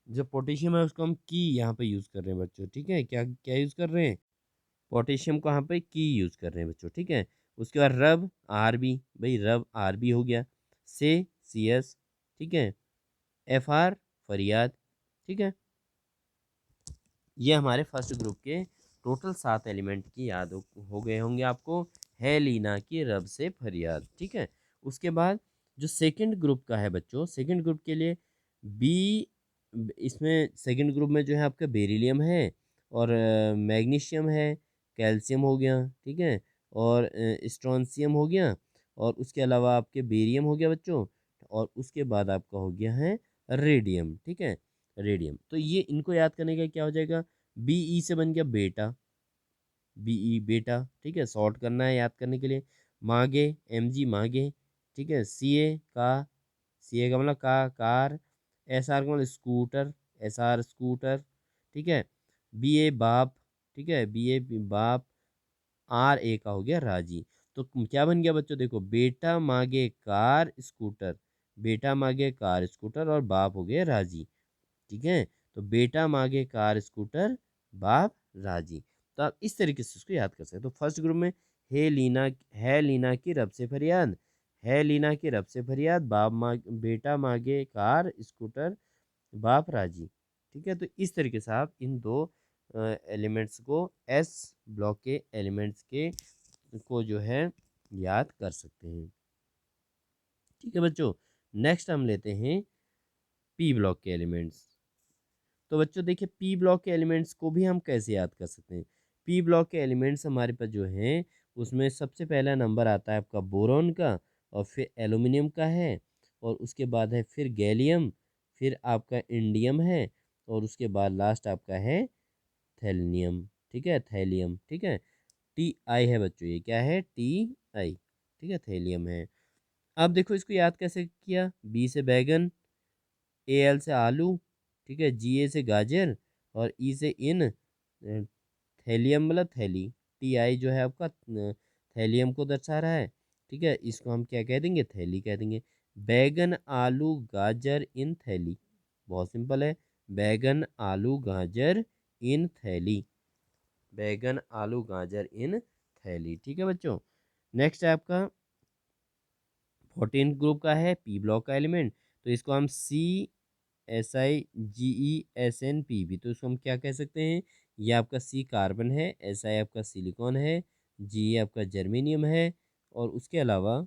जो पोटेशियम है उसको हम की यहाँ पे यूज़ कर रहे हैं बच्चों। ठीक है, क्या क्या यूज़ कर रहे हैं, पोटेशियम को यहाँ पे की यूज़ कर रहे हैं बच्चों। ठीक है, उसके बाद रब आर बी, भाई रब आर बी हो गया, से सी एस। ठीक है, एफ आर फरियाद। ठीक है, ये हमारे फर्स्ट ग्रुप के टोटल 7 एलिमेंट की याद हो गए होंगे आपको, है लीना की रब से फरियाद। ठीक है, उसके बाद जो सेकंड ग्रुप का है बच्चों, सेकंड ग्रुप के लिए बी, इसमें सेकंड ग्रुप में जो है आपका बेरिलियम है, और मैग्नीशियम है, कैल्शियम हो गया। ठीक है, और स्ट्रॉन्सियम हो गया, और उसके अलावा आपके बेरियम हो गया बच्चों, और उसके बाद आपका हो गया है रेडियम। ठीक है, रेडियम। तो ये इनको याद करने का क्या हो जाएगा, बी ई से बन गया बेटा, बी ई बेटा। ठीक है, शॉर्ट करना है याद करने के लिए, मागे एम जी मागे। ठीक है, सी ए का, सी ए का मतलब का कार, एस आर का मतलब स्कूटर, एस आर स्कूटर। ठीक है, बी ए बाप। ठीक है, बी ए बाप, आर ए का हो गया राजी। तो क्या बन गया बच्चों, देखो बेटा मागे कार स्कूटर, बेटा मांगे कार स्कूटर और बाप हो गए राजी। ठीक है, तो बेटा मांगे कार स्कूटर, बाप राजी। तो आप इस तरीके से उसको याद कर सकते हैं। तो फर्स्ट ग्रुप में है लीना की रब से फरियाद, है लीना की रब से फरियाद, बेटा मांगे कार स्कूटर, बाप राजी। ठीक है, तो इस तरीके से आप इन दो एलिमेंट्स को, एस ब्लॉक के एलिमेंट्स के को जो है याद कर सकते हैं। ठीक है बच्चों, नेक्स्ट हम लेते हैं पी ब्लॉक के एलिमेंट्स। तो बच्चों देखिए, पी ब्लॉक के एलिमेंट्स को भी हम कैसे याद कर सकते हैं। पी ब्लॉक के एलिमेंट्स हमारे पास जो हैं उसमें सबसे पहला नंबर आता है आपका बोरॉन का, और फिर एल्यूमिनियम का है, और उसके बाद है फिर गैलियम, फिर आपका इंडियम है, और उसके बाद लास्ट आपका है थैलियम। ठीक है, थैलियम। ठीक है, टी आई है बच्चों, ये क्या है, टी आई। ठीक है, थैलियम है। अब देखो इसको याद कैसे किया, बी से बैगन, ए एल से आलू, ठीक है, जी ए से गाजर, और ई से इन, थैलियम मतलब थैली, टी आई जो है आपका थैलियम को दर्शा रहा है। ठीक है, इसको हम क्या कह देंगे, थैली कह देंगे। बैगन आलू गाजर इन थैली, बहुत सिंपल है, बैगन आलू गाजर इन थैली, बैगन आलू गाजर इन थैली। ठीक है बच्चों, नेक्स्ट है आपका 14 ग्रुप का है पी ब्लॉक का एलिमेंट। तो इसको हम C S I G E S N P भी, तो इसको हम क्या कह सकते हैं, ये आपका सी कार्बन है, एस आई आपका सिलिकॉन है, जी आपका जर्मेनियम है, और उसके अलावा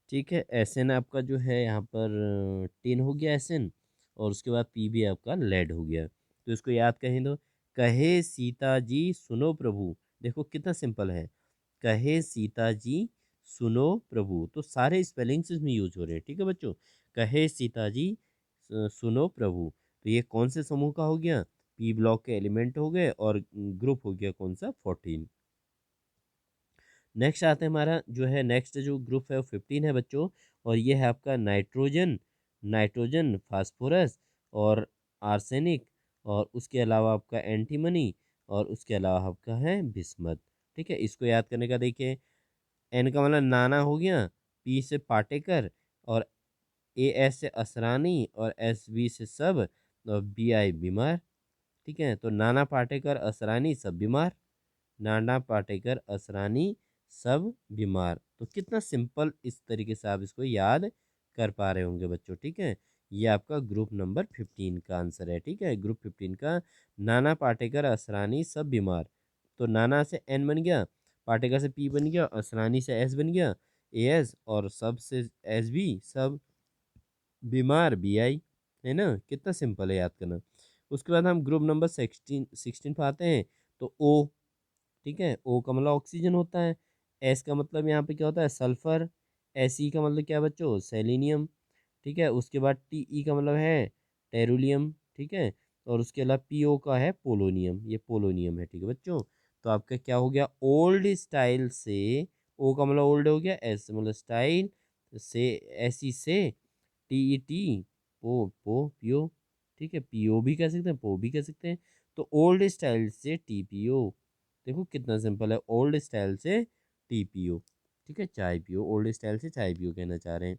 ठीक है एस एन आपका जो है यहाँ पर टिन हो गया एस एन, और उसके बाद पी भी आपका लेड हो गया। तो इसको याद कहें तो, कहे सीता जी सुनो प्रभु, देखो कितना सिंपल है, कहे सीता जी सुनो प्रभु, तो सारे स्पेलिंग्स इसमें यूज हो रहे हैं। ठीक है बच्चों, कहे सीता जी सुनो प्रभु, तो ये कौन से समूह का हो गया, पी ब्लॉक के एलिमेंट हो गए, और ग्रुप हो गया कौन सा, 14। नेक्स्ट आते हैं, हमारा जो है नेक्स्ट जो ग्रुप है वो 15 है बच्चों, और ये है आपका नाइट्रोजन, नाइट्रोजन फास्फोरस और आर्सेनिक, और उसके अलावा आपका एंटीमनी, और उसके अलावा आपका है बिस्मथ। ठीक है, इसको याद करने का देखिए, एन का मतलब नाना हो गया, पी से पाटेकर, और ए एस से असरानी, और एस बी से सब, और बी आई बीमार। ठीक है, तो नाना पाटेकर असरानी सब बीमार, नाना पाटेकर असरानी सब बीमार। तो कितना सिंपल, इस तरीके से आप इसको याद कर पा रहे होंगे बच्चों। ठीक है, ये आपका ग्रुप नंबर 15 का आंसर है। ठीक है, ग्रुप 15 का नाना पाटेकर असरानी सब बीमार। तो नाना से एन बन गया, पाटेकर से पी बन गया, असरानी से एस बन गया, ए एस, और सब से एस बी सब बीमार, बी आई। है ना, कितना सिंपल है याद करना। उसके बाद हम ग्रुप नंबर 16 पर आते हैं। तो ओ, ठीक है, ओ का मतलब ऑक्सीजन होता है, एस का मतलब यहाँ पे क्या होता है, सल्फर, एस ई का मतलब क्या बच्चों, सेलेनियम। ठीक है, उसके बाद टी ई का मतलब है टेरुलियम। ठीक है, और उसके अलावा पी ओ का है पोलोनियम, ये पोलोनियम है। ठीक है बच्चों, तो आपका क्या हो गया, ओल्ड स्टाइल से, ओ का मतलब ओल्ड हो गया, एस मतलब स्टाइल से, एस ई से, टी ई टी, पो पीओ। ठीक है, पीओ भी कह सकते हैं, पो भी कह सकते हैं। तो ओल्ड स्टाइल से टी पी ओ, देखो कितना सिंपल है, ओल्ड स्टाइल से टी पी ओ। ठीक है, चाय पियो, ओल्ड स्टाइल से चाय पियो कहना चाह रहे हैं।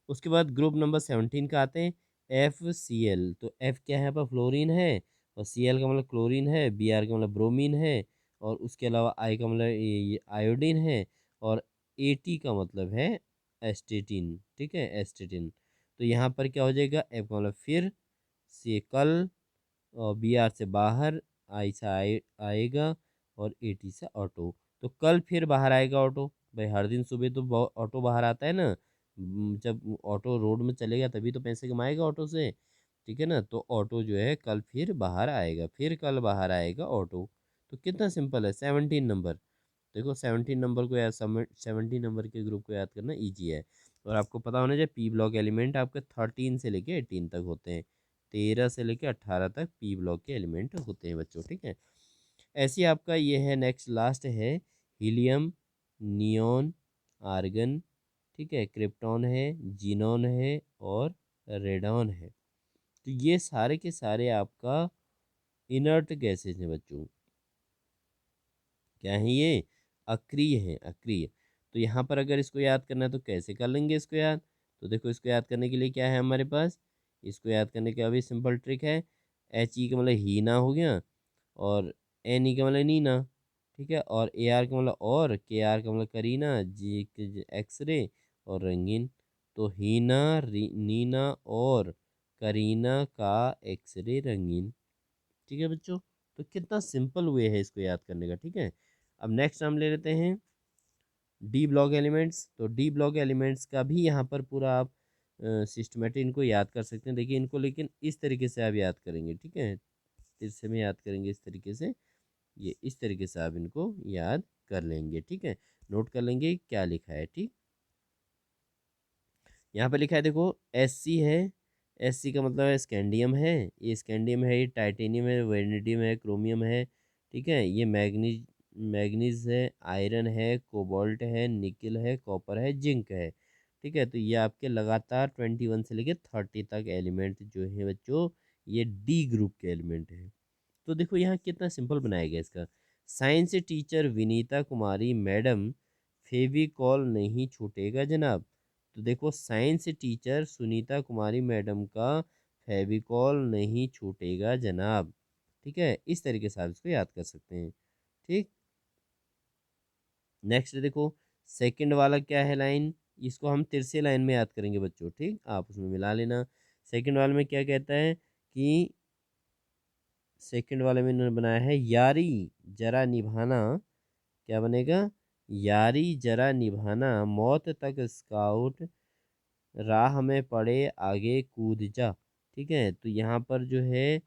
उसके बाद ग्रुप नंबर 17 का आते हैं, एफ सी एल। तो एफ क्या है यहाँ पर, फ्लोरीन है, और सी एल का मतलब क्लोरीन है, बी आर का मतलब ब्रोमीन है, और उसके अलावा आई का मतलब ये आयोडीन है, और ए टी का मतलब है एस्टेटिन। ठीक है, एस्टेटिन। तो यहाँ पर क्या हो जाएगा, एफ का मतलब फिर, सी कल, और बी आर से बाहर, आई से आएगा, और ए टी से ऑटो। तो कल फिर बाहर आएगा ऑटो, भाई हर दिन सुबह तो ऑटो बाहर आता है ना, जब ऑटो रोड में चलेगा तभी तो पैसे कमाएगा ऑटो से। ठीक है ना, तो ऑटो जो है कल फिर बाहर आएगा, फिर कल बाहर आएगा ऑटो। तो कितना सिंपल है, 17 नंबर। देखो 17 नंबर को याद, 17 नंबर के ग्रुप को याद करना ईजी है। और आपको पता होना चाहिए पी ब्लॉक एलिमेंट आपके 13 से लेके 18 तक होते हैं, 13 से लेके 18 तक पी ब्लॉक के एलिमेंट होते हैं बच्चों। ठीक है, ऐसे ही आपका ये है नेक्स्ट लास्ट है, हीलियम, नियॉन, आर्गन, ठीक है, क्रिप्टॉन है, जीनॉन है, और रेडॉन है। तो ये सारे के सारे आपका इनर्ट गैसेज हैं बच्चों। क्या है ये, अक्रिय है, अक्रिय। तो यहाँ पर अगर इसको याद करना है तो कैसे कर लेंगे इसको याद? तो देखो इसको याद करने के लिए क्या है हमारे पास, इसको याद करने का भी सिंपल ट्रिक है। एच ई का मतलब हीना हो गया, और एन ई का मतलब नीना, ठीक है, और ए आर का मतलब और, के आर का मतलब करीना, जी एक्सरे, और रंगीन। तो हीना, नीना और करीना का एक्सरे रंगीन। ठीक है बच्चों, तो कितना सिंपल वे है इसको याद करने का। ठीक है, अब नेक्स्ट हम ले लेते हैं डी ब्लॉक एलिमेंट्स। तो डी ब्लॉक एलिमेंट्स का भी यहाँ पर पूरा आप सिस्टमेटिक इनको याद कर सकते हैं। देखिए इनको लेकिन इस तरीके से आप याद करेंगे, ठीक है, तिरछे में याद करेंगे इस तरीके से, ये इस तरीके से आप इनको याद कर लेंगे। ठीक है, नोट कर लेंगे क्या लिखा है। ठीक, यहाँ पर लिखा है देखो एस सी है, एस सी का मतलब है स्कैंडियम है, ये स्कैंडियम है, ये टाइटेनियम है, वेनेडियम है, क्रोमियम है, ठीक है, ये मैग्नीज, मैग्नीज है, आयरन है, कोबाल्ट है, निकल है, कॉपर है, जिंक है। ठीक है, तो ये आपके लगातार 21 से लेकर 30 तक एलिमेंट जो है बच्चों, ये डी ग्रुप के एलिमेंट है। तो देखो यहाँ कितना सिंपल बनाया गया इसका। साइंस टीचर विनीता कुमारी मैडम, फेविकॉल नहीं छूटेगा जनाब। तो देखो साइंस टीचर सुनीता कुमारी मैडम का फेविकॉल नहीं छूटेगा जनाब। ठीक है, इस तरीके से आप इसको याद कर सकते हैं। ठीक, नेक्स्ट देखो सेकंड वाला क्या है लाइन, इसको हम तिरछे लाइन में याद करेंगे बच्चों। ठीक, आप उसमें मिला लेना। सेकंड वाले में क्या कहता है कि, सेकंड वाले में इन्होंने बनाया है यारी जरा निभाना, क्या बनेगा, यारी जरा निभाना, मौत तक स्काउट, राह में पड़े आगे कूद जा। ठीक है, तो यहाँ पर जो है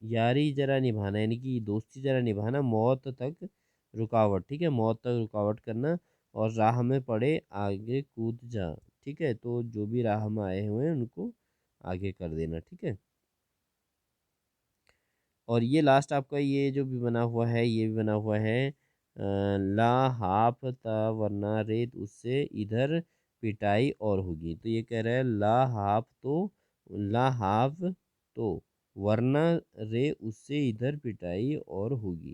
यारी जरा निभाना यानी कि दोस्ती जरा निभाना, मौत तक रुकावट, ठीक है, मौत तक रुकावट करना, और राह में पड़े आगे कूद जा। ठीक है, तो जो भी राह में आए हुए हैं उनको आगे कर देना। ठीक है, और ये लास्ट आपका ये जो भी बना हुआ है, ये भी बना हुआ है ला हाफ ता वरना रेत उससे इधर पिटाई और होगी। तो ये कह रहा है ला हाफ तो, ला हाफ तो वरना रे उससे इधर पिटाई और होगी।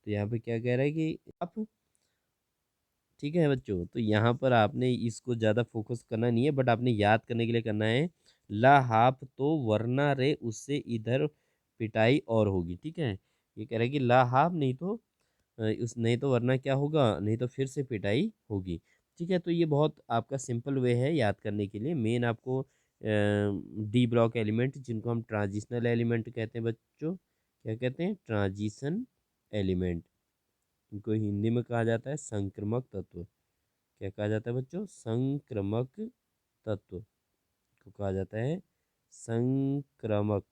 तो यहाँ पे क्या कह रहा है कि आप, ठीक है बच्चों, तो यहाँ पर आपने इसको ज़्यादा फोकस करना नहीं है, बट आपने याद करने के लिए करना है ला हाफ तो वरना रे उससे इधर पिटाई और होगी। ठीक है, ये कह रहा है कि ला हाफ नहीं तो उस नहीं तो वरना क्या होगा, नहीं तो फिर से पिटाई होगी। ठीक है, तो ये बहुत आपका सिंपल वे है याद करने के लिए। मेन आपको डी ब्लॉक एलिमेंट जिनको हम ट्रांजिशनल एलिमेंट कहते हैं बच्चों, क्या कहते हैं, ट्रांजिशन एलिमेंट, इनको हिंदी में कहा जाता है संक्रामक तत्व। क्या कहा जाता है बच्चों, संक्रामक तत्व को कहा जाता है संक्रामक,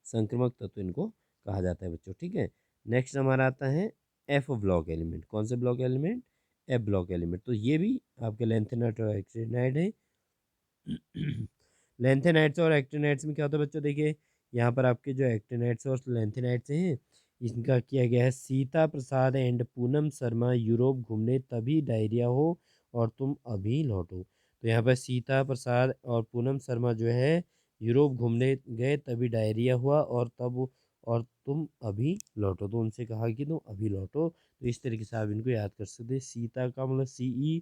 संक्रामक तत्व इनको कहा जाता है बच्चों। ठीक है, नेक्स्ट हमारा आता है एफ ब्लॉक एलिमेंट। कौन से block element, F block element. तो ये भी आपके लेंथेनाइट और एक्टिनाइट है। लेंथेनाइट्स और एक्टिनाइट्स में क्या होता है बच्चों, देखिए यहाँ पर आपके जो एक्टिनाइट्स और लेंथेनाइट्स हैं, इनका किया गया है सीता प्रसाद एंड पूनम शर्मा यूरोप घूमने तभी डायरिया हो और तुम अभी लौटो। तो यहाँ पर सीता प्रसाद और पूनम शर्मा जो है यूरोप घूमने गए तभी डायरिया हुआ, और तुम अभी लौटो, तो उनसे कहा कि तुम अभी लौटो। तो इस तरीके से आप इनको याद कर सकते हैं। सीता का मतलब CE,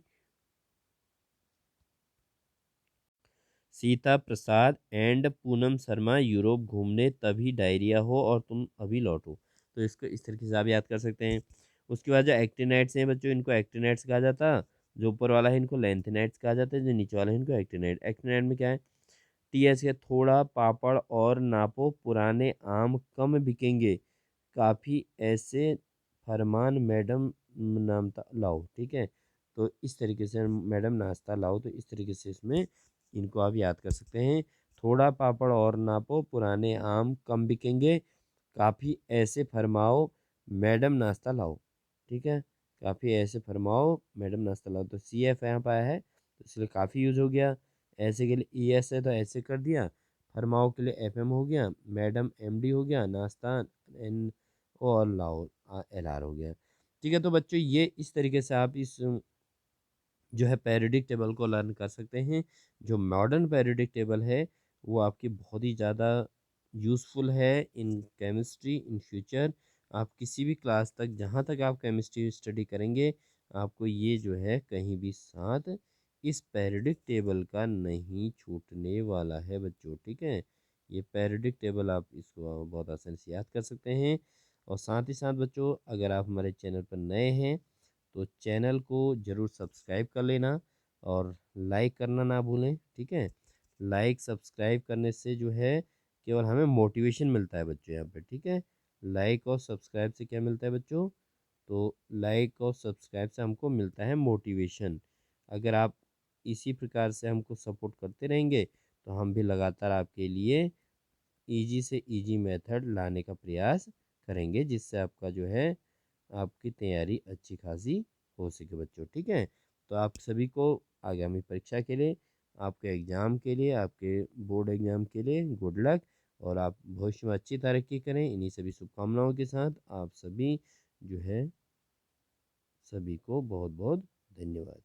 Sita Prasad and Poonam Sharma Europe घूमने तभी डायरिया हो और तुम अभी लौटो। तो इसको इस तरीके से आप याद कर सकते हैं। उसके बाद जो एक्टिनाइट्स हैं बच्चों, इनको एक्टिनाइट्स कहा जाता है। जो ऊपर वाला है इनको लेंथेनाइट्स कहा जाता है, जो नीचे वाला है इनको एक्टिनाइट। एक्टिनाइट में क्या है, TS के थोड़ा पापड़ और नापो पुराने आम कम बिकेंगे, काफ़ी ऐसे फरमान मैडम नाश्ता लाओ। ठीक है, तो इस तरीके से मैडम नाश्ता लाओ, तो इस तरीके से इसमें इनको आप याद कर सकते हैं। थोड़ा पापड़ और नापो पुराने आम कम बिकेंगे, काफ़ी ऐसे फरमाओ मैडम नाश्ता लाओ। ठीक है, काफ़ी ऐसे फरमाओ मैडम नाश्ता लाओ। तो CF यहाँ पर आया है तो इसलिए काफ़ी यूज हो गया। ऐसे के लिए ES है तो ऐसे कर दिया, फरमाओ के लिए FM हो गया, मैडम MD हो गया, नाश्ता NO और लाओ LR हो गया। ठीक है, तो बच्चों ये इस तरीके से आप इस जो है पैरियोडिक टेबल को लर्न कर सकते हैं। जो मॉडर्न पैरियोडिक टेबल है वो आपकी बहुत ही ज़्यादा यूज़फुल है इन केमिस्ट्री इन फ्यूचर। आप किसी भी क्लास तक जहाँ तक आप केमिस्ट्री स्टडी करेंगे, आपको ये जो है कहीं भी साथ इस पीरियोडिक टेबल का नहीं छूटने वाला है बच्चों, ठीक है। ये पीरियोडिक टेबल आप इसको बहुत आसानी से याद कर सकते हैं। और साथ ही साथ बच्चों, अगर आप हमारे चैनल पर नए हैं तो चैनल को ज़रूर सब्सक्राइब कर लेना और लाइक करना ना भूलें, ठीक है। लाइक सब्सक्राइब करने से जो है केवल हमें मोटिवेशन मिलता है बच्चों यहाँ पे, ठीक है। लाइक और सब्सक्राइब से क्या मिलता है बच्चों? तो लाइक और सब्सक्राइब से हमको मिलता है मोटिवेशन। अगर आप इसी प्रकार से हमको सपोर्ट करते रहेंगे तो हम भी लगातार आपके लिए ईजी से ईजी मेथड लाने का प्रयास करेंगे, जिससे आपका जो है आपकी तैयारी अच्छी खासी हो सके बच्चों, ठीक है। तो आप सभी को आगामी परीक्षा के लिए, आपके एग्ज़ाम के लिए, आपके बोर्ड एग्ज़ाम के लिए गुड लक। और आप भविष्य में अच्छी तरक्की करें, इन्हीं सभी शुभकामनाओं के साथ आप सभी जो है, सभी को बहुत बहुत धन्यवाद।